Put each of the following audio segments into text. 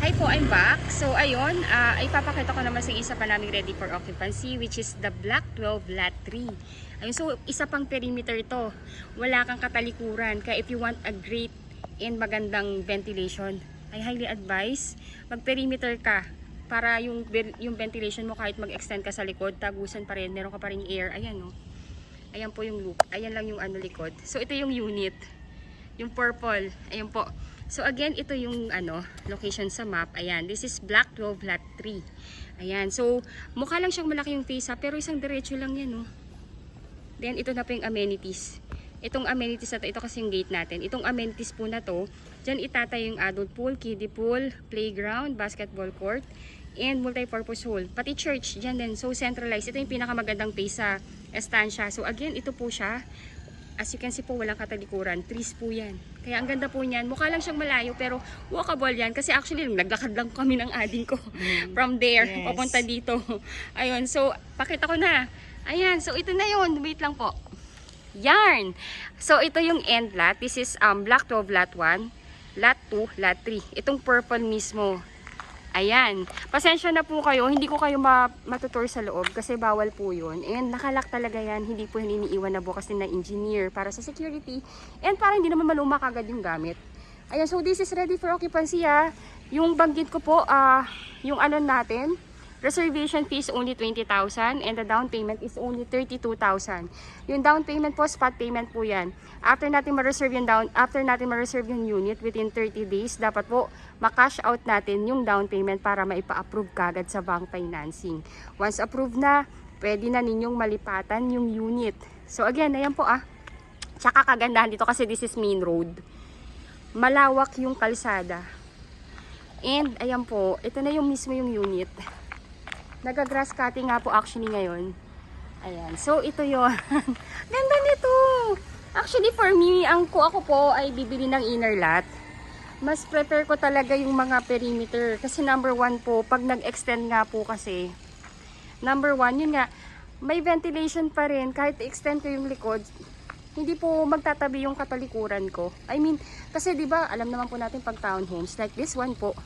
Hi po, I'm back. So ayun, ipapakita ko naman sa isa pa namin ready for occupancy, which is the Block 12 Lot 3. Ayun, so isa pang perimeter to. Wala kang katalikuran. Kaya if you want a great and magandang ventilation, I highly advise mag-perimeter ka para yung ventilation mo kahit mag-extend ka sa likod, tagusan pa rin, meron ka pa rin air. Ayan no. Ayan po yung loop. Ayan lang yung likod. So ito yung unit. Yung purple. Ayan po. So again, ito yung location sa map. Ayan, this is Block 12 Lot 3. Ayan, so mukha lang siyang malaki yung face pero isang diretso lang yan, no. Then ito na po yung amenities. Itong amenities na to, ito kasi yung gate natin. Itong amenities po na to, dyan itatay yung adult pool, kiddie pool, playground, basketball court, and multi-purpose hall. Pati church, dyan din. So centralized. Ito yung pinakamagandang face sa estancia. So again, ito po siya. As you can see po, walang katalikuran. Trees po yan. Kaya ang ganda po niyan. Mukha lang siyang malayo pero walkable yan. Kasi actually, naglakad lang kami ng ading ko from there, papunta dito. Ayun, so pakita ko na. Ayan, so ito na yun. Wait lang po. Yarn! So ito yung end lot. This is Block 12 Lot 1, Lot 2, Lot 3. Itong purple mismo. Ayan. Pasensya na po kayo. Hindi ko kayo matutur sa loob kasi bawal po yun. And nakalak talaga yan. Hindi po iniiwan na bukas din na engineer para sa security. And para hindi naman maluma kagad yung gamit. Ayan. So this is ready for occupancy ha. Yung banggit ko po, yung natin, reservation fee is only 20,000 and the down payment is only 32,000. Yung down payment po, spot payment po yan. After natin ma-reserve yung unit within 30 days, dapat po ma-cash out natin yung down payment para maipa-approve kagad sa bank financing. Once approved na, pwede na ninyong malipatan yung unit. So again, ayan po Tsaka kagandahan dito kasi this is main road. Malawak yung kalsada. And ayan po, ito na yung mismo yung unit. Nag-grass cutting nga po actually ngayon. Ayan. So, ito yun. Ganda nito. Actually, for me, ako po ay bibili ng inner lot. Mas prefer ko talaga yung mga perimeter. Kasi number one po, pag nag-extend nga po kasi, number one, yun nga, may ventilation pa rin. Kahit extend ko yung likod, hindi po magtatabi yung katalikuran ko. I mean, kasi di ba alam naman po natin pag townhomes, like this one po,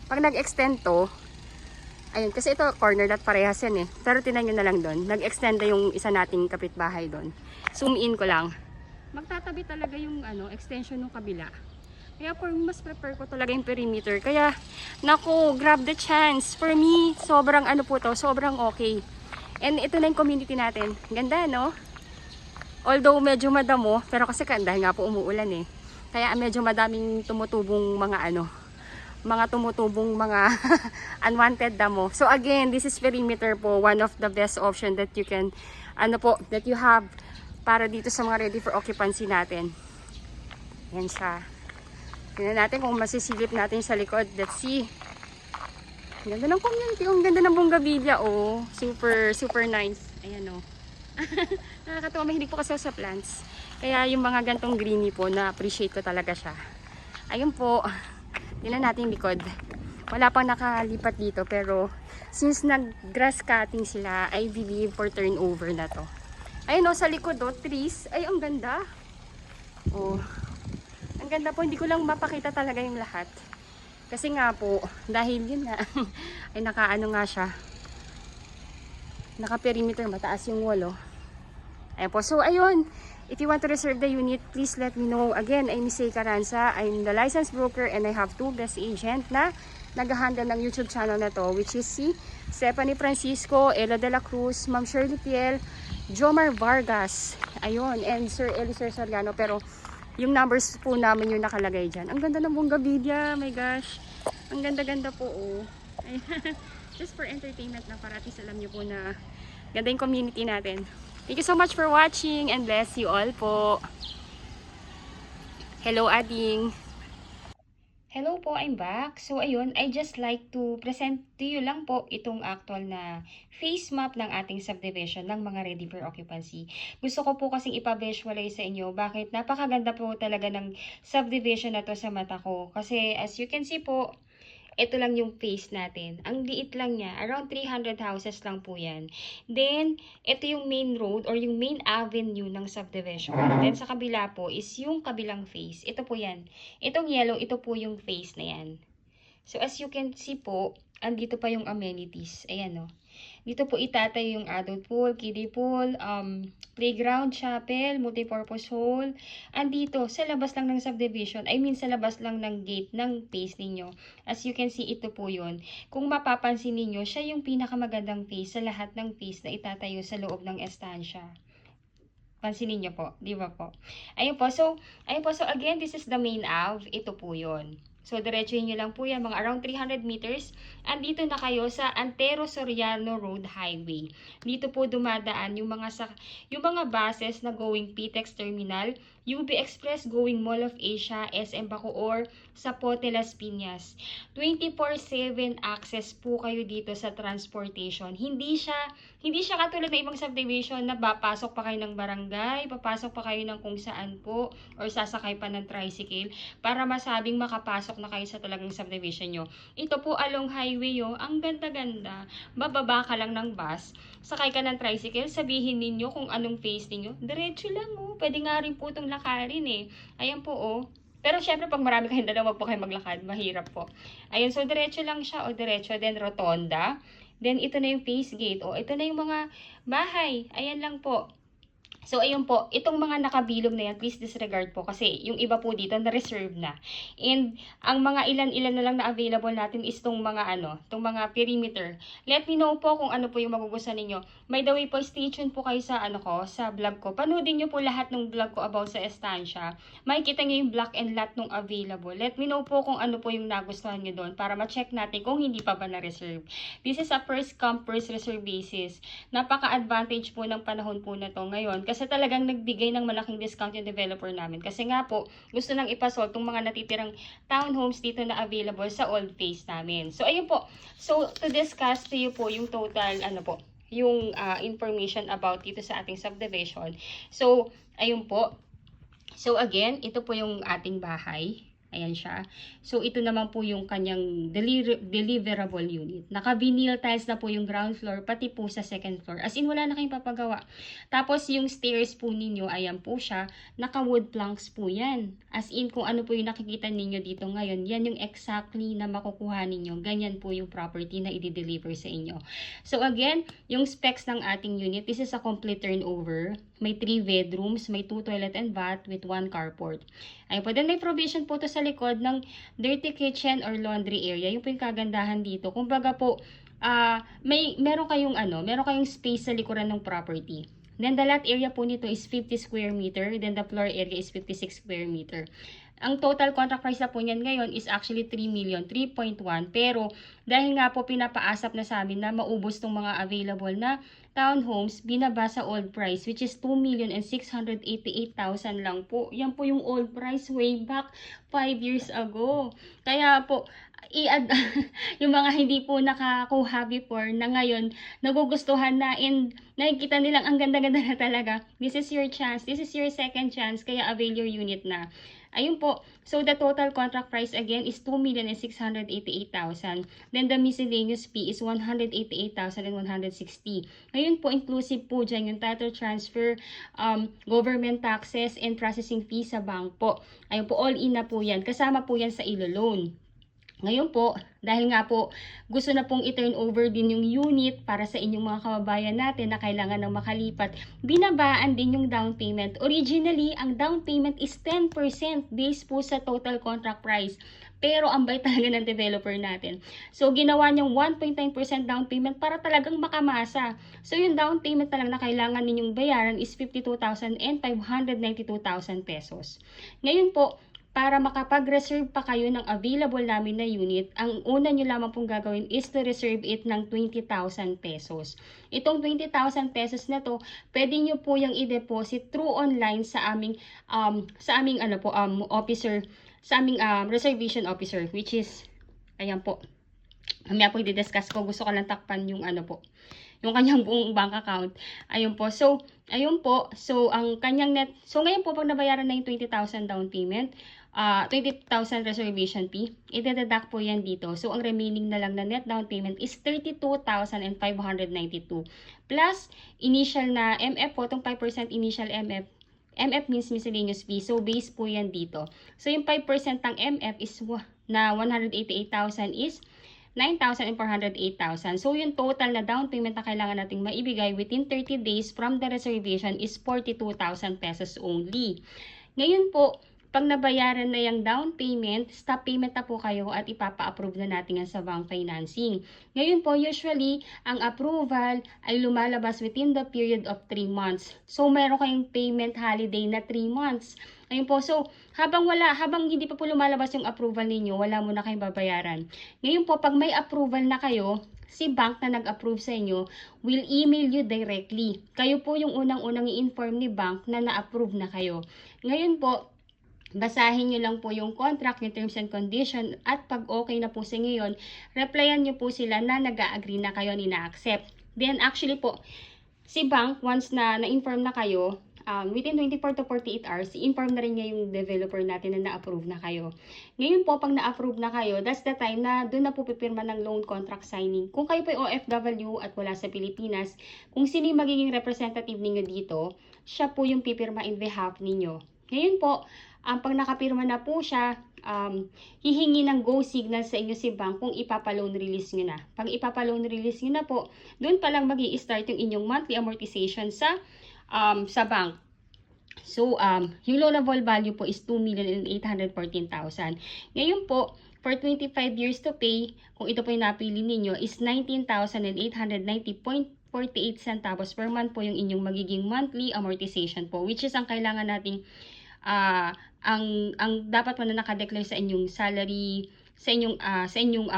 pag nag-extend to, ayun, kasi ito corner lot parehas yan pero tinan nyo na lang doon, nag-extend na yung isa nating kapitbahay doon. Zoom in ko lang, magtatabi talaga yung extension ng kabila. Kaya mas prefer ko talaga yung perimeter. Kaya naku, grab the chance. For me, sobrang po to, sobrang okay. And ito na yung community natin. Ganda no? Although medyo madamo, pero kasi dahil nga po umuulan kaya medyo madaming tumutubong mga tumutubong mga unwanted damo. So again, this is perimeter po, one of the best option that you can that you have para dito sa mga ready for occupancy natin. Yan siya. Tingnan natin kung masisilip natin sa likod. Let's see. Ganda ng community, ang ganda ng bonggabilya super nice. Ayan nakakatawa, mahilig po kasi sa plants. Kaya yung mga gantong greeny po, na-appreciate ko talaga siya. Ayun po. Tingnan natin yung likod. Wala pang nakalipat dito pero since nag-grass cutting sila, I believe for turnover na to. Ayun sa likod trees. Ay, ang ganda. Ang ganda po. Hindi ko lang mapakita talaga yung lahat. Kasi nga po, dahil yun nga, ay nga siya. Naka-perimeter, mataas yung wall Ayun po. So, ayun. If you want to reserve the unit, please let me know. Again, I'm Miss Caranza. I'm the licensed broker and I have 2 guest agent na nag-handle ng YouTube channel na to, which is si Stephanie Francisco, Ella de la Cruz, Ma'am Shirley Piel, Jomar Vargas, ayun, and Sir Elisir Soriano. Pero yung numbers po namin yung nakalagay dyan. Ang ganda ng bonggabilya, my gosh. Ang ganda-ganda po Just for entertainment na para at least alam nyo po na ganda yung community natin. Thank you so much for watching and bless you all po. Hello, Ading. Hello po, I'm back. So, ayun, I just like to present to you lang po itong actual na face map ng ating subdivision ng mga ready for occupancy. Gusto ko po kasing ipa-visualize sa inyo bakit napakaganda po talaga ng subdivision na to sa mata ko. Kasi as you can see po, ito lang yung face natin. Ang liit lang niya. Around 300 houses lang po yan. Then, ito yung main road or yung main avenue ng subdivision. Then, sa kabila po is yung kabilang face. Ito po yan. Itong yellow, ito po yung face na yan. So, as you can see po, andito pa yung amenities. Ayan, oh. Dito po itatayo yung adult pool, kiddie pool, playground, chapel, multipurpose hall. Andito, sa labas lang ng subdivision, sa labas lang ng gate ng phase ninyo. As you can see, ito po yun. Kung mapapansin ninyo, siya yung pinakamagandang phase sa lahat ng phase na itatayo sa loob ng estansya. Pansinin niyo po, di ba po? Ayun po, so again, this is the main Ave. Ito po yun. So, diretsuhin nyo lang po yan, mga around 300 meters. Andito na kayo sa Antero Soriano Road Highway. Dito po dumadaan yung mga buses na going PTEX Terminal, UB Express going Mall of Asia, SM Bacoor, Zapote Las Piñas. 24/7 access po kayo dito sa transportation. Hindi siya katulad ng ibang subdivision na papasok pa kayo ng barangay, papasok pa kayo ng kung saan po, or sasakay pa ng tricycle para masabing makapasok na kayo sa talagang subdivision nyo. Ito po along highway yo, ang ganda-ganda. Bababa ka lang ng bus, sakay ka ng tricycle, sabihin ninyo kung anong phase ninyo. Diretso lang oh. Pwede nga rin po itong lakarin eh. Ayan po oh. Pero syempre pag marami kayong dala, wag po kayo maglakad. Mahirap po. Ayun, so diretso lang siya o diretso. Then rotonda. Then ito na yung face gate. O ito na yung mga bahay. Ayan lang po. So, ayun po, itong mga nakabilog na yan, please disregard po kasi yung iba po dito na-reserve na. And ang mga ilan-ilan na lang na available natin is itong mga itong mga perimeter. Let me know po kung ano po yung magugustuhan ninyo. By the way po, stay tuned po kayo sa sa vlog ko. Panoodin nyo po lahat ng vlog ko about sa estansya. Makikita nyo yung block and lot nung available. Let me know po kung ano po yung nagustuhan nyo doon para ma-check natin kung hindi pa ba na-reserve. This is a first come, first reserve basis. Napaka-advantage po ng panahon po na to ngayon. Kasi talagang nagbigay ng malaking discount yung developer namin. Kasi nga po, gusto nang ipasol itong mga natitirang townhomes dito na available sa old phase namin. So, ayun po. So, to discuss to you po yung total, yung information about dito sa ating subdivision. So, ayun po. So, again, ito po yung ating bahay. Ayan siya. So, ito naman po yung kanyang deliverable unit. Naka-vinyl tiles na po yung ground floor, pati po sa second floor. As in, wala na kayong papagawa. Tapos, yung stairs po ninyo, ayan po siya. Naka-wood planks po yan. As in, kung ano po yung nakikita ninyo dito ngayon, yan yung exactly na makukuha ninyo. Ganyan po yung property na i-deliver sa inyo. So, again, yung specs ng ating unit, this is a complete turnover. May 3 bedrooms, may 2 toilet and bath with 1 carport. Ayun po. Then, may provision po to sa likod ng dirty kitchen or laundry area. Yung po yung kagandahan dito. Kumbaga po, meron kayong space sa likuran ng property. Then the lot area po nito is 50 square meter. Then the floor area is 56 square meter. Ang total contract price na po niyan ngayon is actually 3.1 million. Pero dahil nga po pinapaasap na sa amin na maubos tong mga available na townhomes, binaba sa old price which is 2,688,000 lang po. Yan po yung old price way back 5 years ago. Kaya po, yung mga hindi po nakakuha before na ngayon nagugustuhan na and nakikita nilang ang ganda-ganda na talaga. This is your chance. This is your second chance. Kaya avail your unit na. Ayun po. So, the total contract price again is 2,688,000. Then, the miscellaneous fee is 188,160. Ngayon po, inclusive po dyan yung title transfer, government taxes, and processing fee sa bank po. Ayun po, all in na po yan. Kasama po yan sa ILO loan. Ngayon po, dahil nga po gusto na pong i-turn over din yung unit para sa inyong mga kababayan natin na kailangan ng makalipat, binabaan din yung down payment. Originally, ang down payment is 10% based po sa total contract price. Pero ang bait talaga ng developer natin. So, ginawa niyang 1.9% down payment para talagang makamasa. So, yung down payment na lang na kailangan ninyong bayaran is 52,000 and 592,000 pesos. Ngayon po, para makapag-reserve pa kayo ng available namin na unit, ang una nyo lamang pong gagawin is to reserve it ng 20,000 pesos. Itong 20,000 pesos na to, pwede nyo po yung i-deposit through online sa aming officer, sa aming reservation officer, which is, ayan po. Mamaya po i-discuss ko, gusto ko lang takpan yung yung kanyang buong bank account. Ayun po. So, ayun po. So, ang kanyang net. So, ngayon po, pag nabayaran na yung 20,000 down payment, 20,000 reservation fee, ide-deduct po yan dito. So, ang remaining na lang na net down payment is 32,592. Plus, initial na MF po, itong 5% initial MF. MF means miscellaneous fee. So, base po yan dito. So, yung 5% ng MF is na 188,000 is 9,000 and 408,000. So, yung total na down payment na kailangan nating maibigay within 30 days from the reservation is 42,000 pesos only. Ngayon po, pag nabayaran na yung down payment, stop payment na po kayo at ipapa-approve na natin yan sa bank financing. Ngayon po, usually, ang approval ay lumalabas within the period of 3 months. So, meron kayong payment holiday na 3 months. Ayun po, so, habang hindi pa po lumalabas yung approval ninyo, wala mo na kayong babayaran. Ngayon po, pag may approval na kayo, si bank na nag-approve sa inyo will email you directly. Kayo po yung unang-unang i-inform ni bank na na-approve na kayo. Ngayon po, basahin nyo lang po yung contract, yung terms and condition, at pag okay na po sa ngayon, replyan nyo po sila na nag-a-agree na kayo, na-accept. Then actually po, si bank, once na na-inform na kayo, within 24 to 48 hours, i-inform na rin niya yung developer natin na na-approve na kayo. Ngayon po, pag na-approve na kayo, that's the time na doon na po pipirma ng loan contract signing. Kung kayo po yung OFW at wala sa Pilipinas, kung sino yung magiging representative ninyo dito, siya po yung pipirma in behalf ninyo. Ngayon po, pag nakapirma na po siya, hihingi ng go signal sa inyo si bank kung ipapa-loan release nyo na. Pag ipapa-loan release nyo na po, doon pa lang mag-i-start yung inyong monthly amortization sa bank. So, yung loanable value po is 2,814,000. Ngayon po, for 25 years to pay, kung ito po yung napili ninyo, is 19,890.48 centavos per month po yung inyong magiging monthly amortization po, which is ang kailangan nating ang dapat mo na nakadeclare sa inyong salary, sa inyong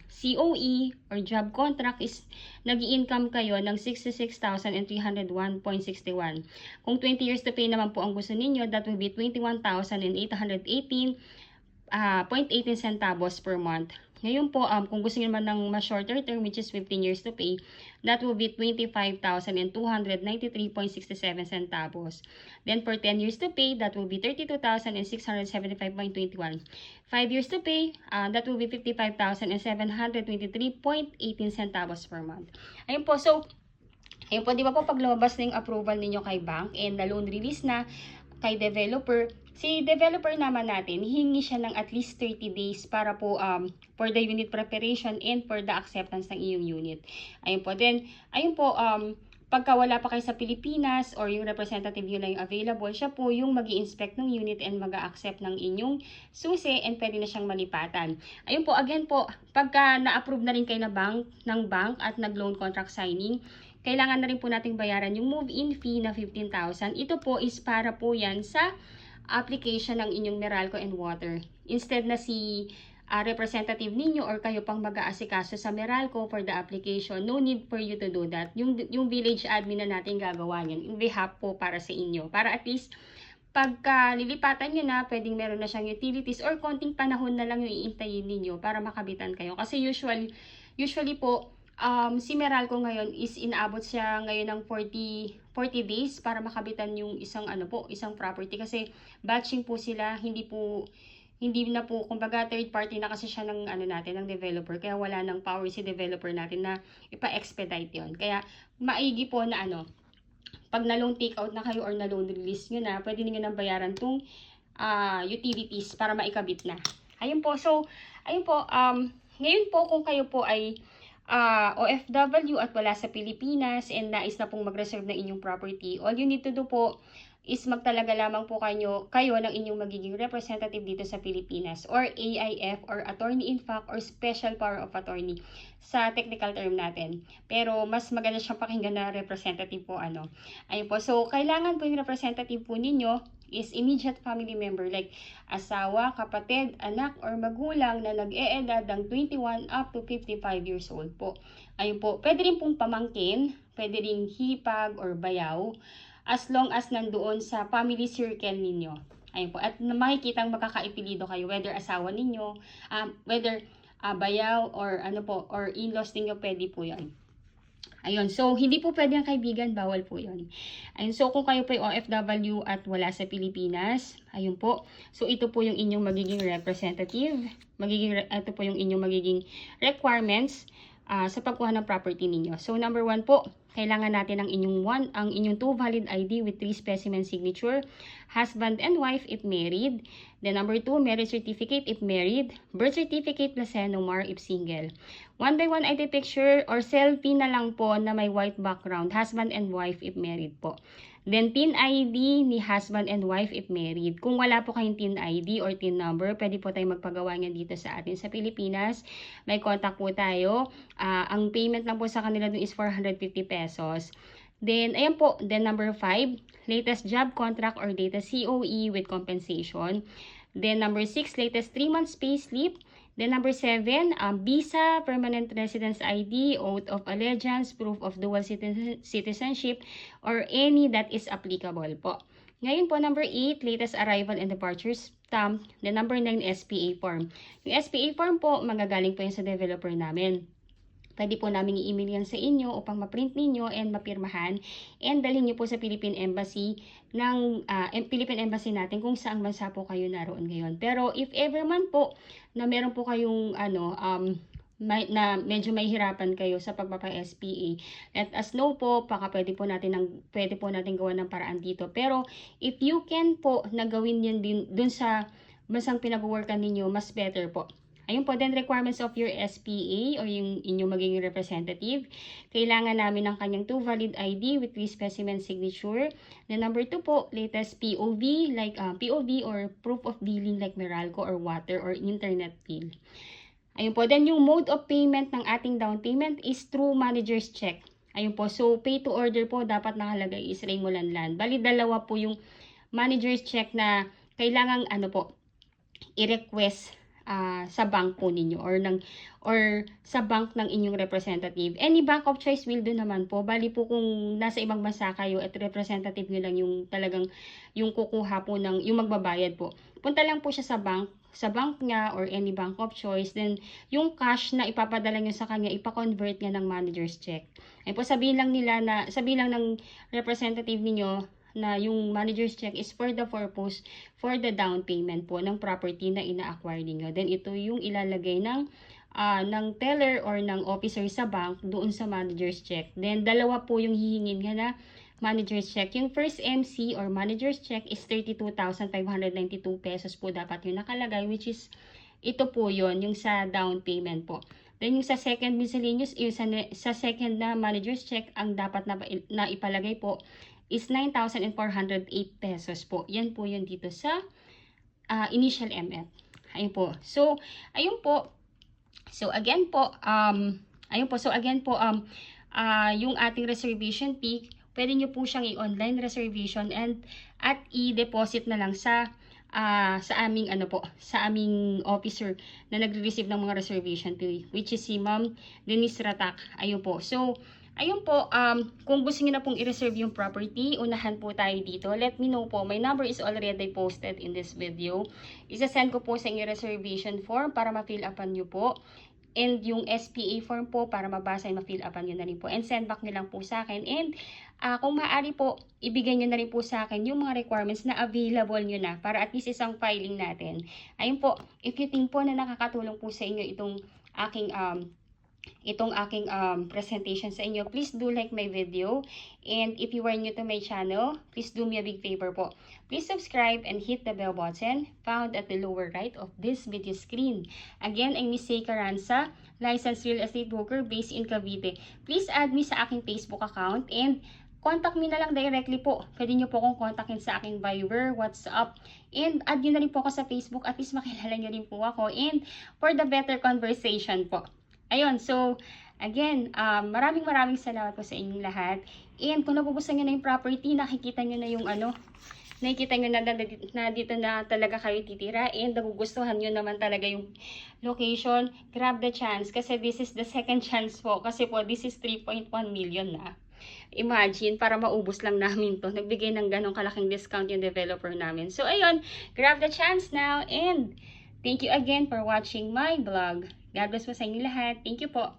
COE or job contract is nag-i-income kayo ng 66,301.61. Kung 20 years to pay naman po ang gusto ninyo, that will be 21,818.18 centavos per month. Ngayon po, kung gusto niyo naman ng mas shorter term, which is 15 years to pay, that will be 25,293.67 centavos. Then for 10 years to pay, that will be 32,675.21. 5 years to pay, that will be 55,723.18 centavos per month. Ayun po, so, ayun po, di ba po pag lumabas na yung approval ninyo kay bank and na loan release na kay developer, si developer naman natin, hihingi siya ng at least 30 days para po for the unit preparation and for the acceptance ng iyong unit. Ayun po. Then, ayun po, pagka wala pa kayo sa Pilipinas or yung representative yun na yung available, siya po yung mag-i-inspect ng unit and mag-a-accept ng inyong susi and pwede na siyang malipatan. Ayun po, again po, pagka na-approve na rin kayo ng bank at nag-loan contract signing, kailangan na rin po nating bayaran yung move-in fee na 15,000. Ito po is para po yan sa application ng inyong Meralco and Water. Instead na si representative ninyo or kayo pang mag-aasikaso sa Meralco for the application, no need for you to do that. Yung village admin na natin gagawa yan in behalf po para sa inyo. Para at least, pagka lilipatan nyo na, pwedeng meron na siyang utilities or konting panahon na lang yung iintayin ninyo para makabitan kayo. Kasi usually po, si Meralco ngayon is inaabot siya ngayon ng 40 days para makabitan yung isang property kasi batching po sila, hindi na po kumbaga third party na kasi siya ng ng developer, kaya wala nang power si developer natin na ipa-expedite yon. Kaya maigi po na pag na loan take out na kayo or na loan release nyo na, pwede niyo nang bayaran tong utilities para maikabit na. Ayun po, so ayun po, ngayon po kung kayo po ay OFW at wala sa Pilipinas and nais na pong mag-reserve ng inyong property, all you need to do po is magtalaga lamang po kayo ng inyong magiging representative dito sa Pilipinas or AIF or attorney in fact or special power of attorney sa technical term natin. Pero mas maganda siyang pakinggan na representative po Ayun po. So, kailangan po yung representative po ninyo is immediate family member like asawa, kapatid, anak, or magulang na nag-e-edad ng 21 up to 55 years old po. Ayun po. Pwede rin pong pamangkin, pwede rin hipag or bayaw, as long as nandoon sa family circle ninyo. Ayun po. At makikitang magkakaipilido kayo, whether asawa ninyo, whether bayaw or or in-laws ninyo, pwede po yan. Ayun, so hindi po pwede ang kaibigan, bawal po yun. Ayun, so kung kayo po yung OFW at wala sa Pilipinas, ayun po. So ito po yung inyong magiging representative, ito po yung inyong magiging requirements sa pagkuha ng property ninyo. So number 1 po, kailangan natin ang inyong 2 valid ID with 3 specimen signature, husband and wife if married. Then number 2, marriage certificate if married, birth certificate plus NOMAR if single. 1 by 1 ID picture or selfie na lang po na may white background, husband and wife if married po. Then, TIN ID ni husband and wife if married. Kung wala po kayong TIN ID or TIN number, pwede po tayong magpagawa niyan dito sa atin sa Pilipinas. May contact po tayo. Ang payment lang po sa kanila dun is 450 pesos. Then, ayan po. Then, number 5, latest job contract or latest COE with compensation. Then, number 6, latest 3 months pay slip. Then, number 7, visa, permanent residence ID, oath of allegiance, proof of dual citizenship, or any that is applicable po. Ngayon po, number 8, latest arrival and departure stamp. Then, number 9, SPA form. Yung SPA form po, magagaling po yan sa developer namin. Pwede po namin i-email yan sa inyo upang ma-print ninyo and mapirmahan and dalhin nyo po sa Philippine Embassy natin kung saang bansa po kayo naroon ngayon. Pero if ever man po na meron po kayong na medyo mahihirapan kayo sa pagpapa-SPA, let us know po, pwede po natin gawa ng paraan dito. Pero if you can po na gawin yun din dun sa bansang pinag-workan ninyo, mas better po. Ayun po, then requirements of your SPA or yung inyong magiging representative. Kailangan namin ng kanyang 2 valid ID with 3 specimen signature. Then number 2 po, latest POV like POV or proof of billing like Meralco or water or internet bill. Ayun po, then yung mode of payment ng ating down payment is through manager's check. Ayun po, so pay to order po dapat nakalagay is Raymond Lanlan. Bali dalawa po yung manager's check na kailangang i-request sa bank po ninyo or sa bank ng inyong representative. Any bank of choice will do naman po. Bali po kung nasa ibang bansa kayo at representative nyo lang yung talagang yung kukuha po yung magbabayad po. Punta lang po siya sa bank niya or any bank of choice. Then yung cash na ipapadala nyo sa kanya, ipa-convert niya ng manager's check. Ay po sabihin lang ng representative niyo na yung manager's check is for the purpose for the down payment po ng property na ina-acquire niyo. Then ito yung ilalagay ng teller or ng officer sa bank doon sa manager's check. Then dalawa po yung hihingin nga na manager's check. Yung first MC or manager's check is 32,592 pesos po dapat yung nakalagay, which is ito po yon yung sa down payment po. Then yung sa second miscellaneous, sa second na manager's check, ang dapat na ipalagay po is 9,408 pesos po. Yan po yun dito sa initial MF. Ayun po. So, ayun po. So, again po, yung ating reservation fee, pwede nyo po siyang i-online reservation at i-deposit na lang sa aming officer na nagre-receive ng mga reservation fee, which is si Ma'am Denise Ratak. Ayun po. So, ayun po, kung gusto niyo na pong i-reserve yung property, unahan po tayo dito. Let me know po. My number is already posted in this video. Isa-send ko po sa inyo reservation form para ma-fill upan nyo po. And yung SPA form po para mabasa and ma-fill upan nyo na rin po. And send back nyo lang po sa akin. And kung maaari po, ibigay nyo na rin po sa akin yung mga requirements na available nyo na para at least isang filing natin. Ayun po, if you think po na nakakatulong po sa inyo itong aking presentation sa inyo, please do like my video. And if you are new to my channel, please do me a big favor po. Please subscribe and hit the bell button found at the lower right of this video screen. Again, I'm Miss Say Caranza, licensed real estate broker based in Cavite. Please add me sa aking Facebook account and contact me na lang directly po. Pwede nyo po akong kontakin sa aking Viber, WhatsApp, and add nyo na rin po ako sa Facebook. At least makilala nyo rin po ako and for the better conversation po. Ayun, so, again, maraming salamat po sa inyong lahat. And kung napupusan nyo na yung property, nakikita nyo na yung nakikita nyo na dito na talaga kayo titira and nagugustuhan nyo naman talaga yung location, grab the chance. Kasi this is the second chance po. Kasi po, this is 3.1 million na. Imagine, para maubos lang namin to. Nagbigay ng ganong kalaking discount yung developer namin. So, ayun, grab the chance now and thank you again for watching my vlog. God bless po sa inyo lahat. Thank you po.